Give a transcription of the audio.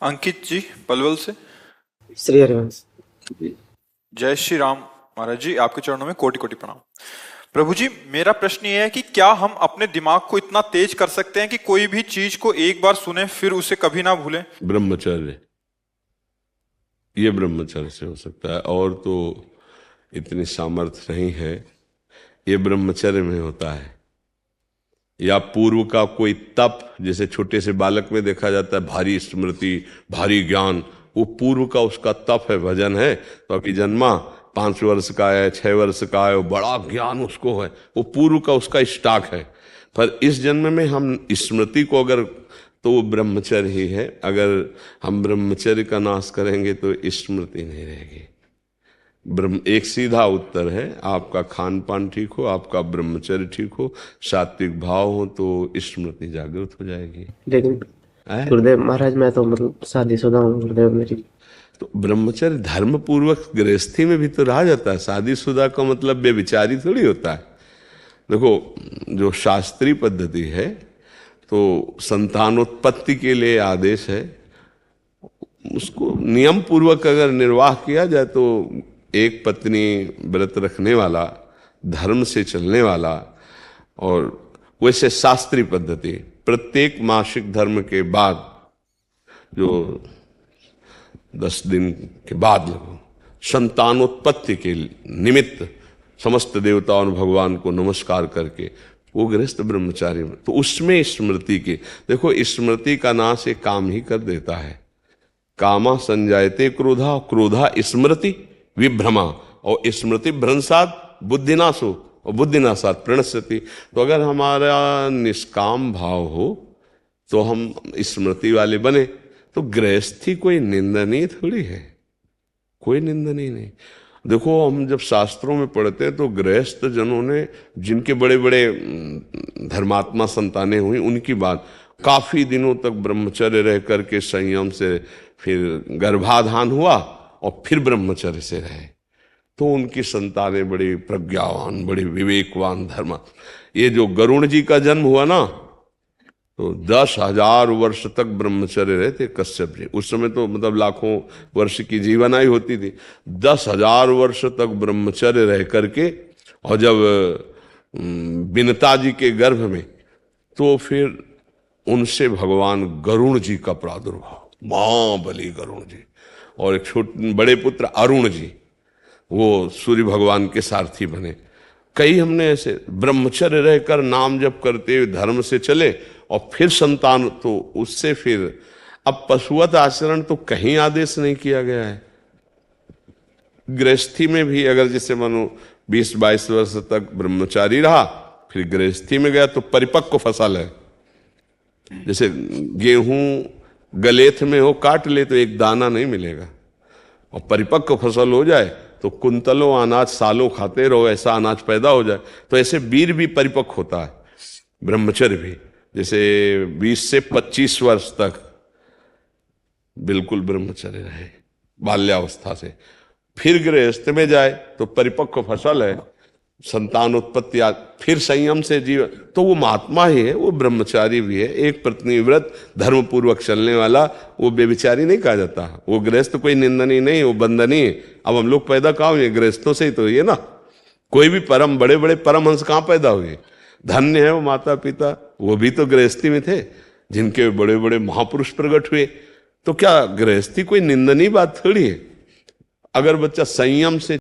अंकित जी पलवल से। श्री हरिवंश। जय श्री राम महाराज जी, आपके चरणों में कोटि कोटि प्रणाम। प्रभु जी, मेरा प्रश्न ये है कि क्या हम अपने दिमाग को इतना तेज कर सकते हैं कि कोई भी चीज को एक बार सुने फिर उसे कभी ना भूलें? ब्रह्मचर्य, ये ब्रह्मचर्य से हो सकता है, और तो इतनी सामर्थ्य नहीं है। ये ब्रह्मचर्य में होता है, या पूर्व का कोई तप, जैसे छोटे से बालक में देखा जाता है भारी स्मृति, भारी ज्ञान, वो पूर्व का उसका तप है, भजन है। तो अभी जन्मा 5 वर्ष का है, 6 वर्ष का है, वो बड़ा ज्ञान उसको है, वो पूर्व का उसका स्टॉक है। पर इस जन्म में हम स्मृति को अगर, तो वो ब्रह्मचर्य ही है। अगर हम ब्रह्मचर्य का नाश करेंगे तो स्मृति नहीं रहेगी। ब्रह्म एक सीधा उत्तर है, आपका खान पान ठीक हो, आपका ब्रह्मचर्य ठीक हो, सात्विक भाव हो, तो स्मृति जागृत हो जाएगी। लेकिन है? गुरुदेव महाराज, मैं तो मतलब शादीशुदा हूँ गुरुदेव। मेरी तो ब्रह्मचर्य धर्म पूर्वक गृहस्थी में भी तो रहा जाता है। शादीशुदा का मतलब बेविचारी थोड़ी होता है। देखो, जो शास्त्रीय पद्धति है तो संतानोत्पत्ति के लिए आदेश है, उसको नियम पूर्वक अगर निर्वाह किया जाए तो एक पत्नी व्रत रखने वाला, धर्म से चलने वाला, और वैसे शास्त्रीय पद्धति प्रत्येक मासिक धर्म के बाद, जो 10 दिन के बाद संतानोत्पत्ति के निमित्त समस्त देवताओं और भगवान को नमस्कार करके वो गृहस्थ ब्रह्मचारी में, तो उसमें स्मृति की, देखो स्मृति का नाश एक काम ही कर देता है। कामा संजायते क्रोधा, क्रोधा स्मृति विभ्रमा, और स्मृति भ्रंशात बुद्धिनाशो, और बुद्धिनाशात प्रणश्यति। तो अगर हमारा निष्काम भाव हो तो हम स्मृति वाले बने, तो गृहस्थी कोई निंदनीय थोड़ी है, कोई निंदनीय नहीं। देखो, हम जब शास्त्रों में पढ़ते हैं तो गृहस्थ जनों ने, जिनके बड़े बड़े धर्मात्मा संतानें हुई, उनकी बात, काफी दिनों तक ब्रह्मचर्य रह करके संयम से फिर गर्भाधान हुआ और फिर ब्रह्मचर्य से रहे, तो उनकी संतानें बड़ी प्रज्ञावान, बड़ी विवेकवान धर्म। ये जो गरुण जी का जन्म हुआ ना, तो 10,000 वर्ष तक ब्रह्मचर्य रहे थे कश्यप जी। उस समय तो मतलब लाखों वर्ष की जीवनायु होती थी। 10,000 वर्ष तक ब्रह्मचर्य रह करके, और जब विनता जी के गर्भ में, तो फिर उनसे भगवान गरुण जी का प्रादुर्भाव, महाबली गरुण जी, और एक छोटे बड़े पुत्र अरुण जी, वो सूर्य भगवान के सारथी बने। कई हमने ऐसे ब्रह्मचर्य रहकर नाम जप करते हुए धर्म से चले, और फिर संतान, तो उससे फिर अब पशुवत आचरण तो कहीं आदेश नहीं किया गया है। गृहस्थी में भी अगर जैसे मानो 20-22 वर्ष तक ब्रह्मचारी रहा, फिर गृहस्थी में गया तो परिपक्व फसल है। जैसे गेहूं गलेथ में हो, काट ले तो एक दाना नहीं मिलेगा, और परिपक्व फसल हो जाए तो कुंतलों अनाज सालों खाते रहो, ऐसा अनाज पैदा हो जाए। तो ऐसे वीर भी परिपक्व होता है, ब्रह्मचर्य भी। जैसे 20 से 25 वर्ष तक बिल्कुल ब्रह्मचर्य रहे बाल्यावस्था से, फिर गृहस्थ में जाए तो परिपक्व फसल है, संतान उत्पत्ति, फिर संयम से जीवन, तो वो महात्मा ही है, वो ब्रह्मचारी भी है। एक पत्नी व्रत धर्म पूर्वक चलने वाला, वो बेविचारी नहीं कहा जाता। वो गृहस्थ कोई निंदनीय नहीं, वो बंदनीय। अब हम लोग पैदा कहाँ हुए? गृहस्थों से ही तो ये ना। कोई भी परम बड़े बड़े परमहंस कहाँ पैदा हुए? धन्य है वो माता पिता, वो भी तो गृहस्थी में थे, जिनके बड़े बड़े महापुरुष प्रकट हुए। तो क्या गृहस्थी कोई निंदनीय बात थोड़ी है? अगर बच्चा संयम से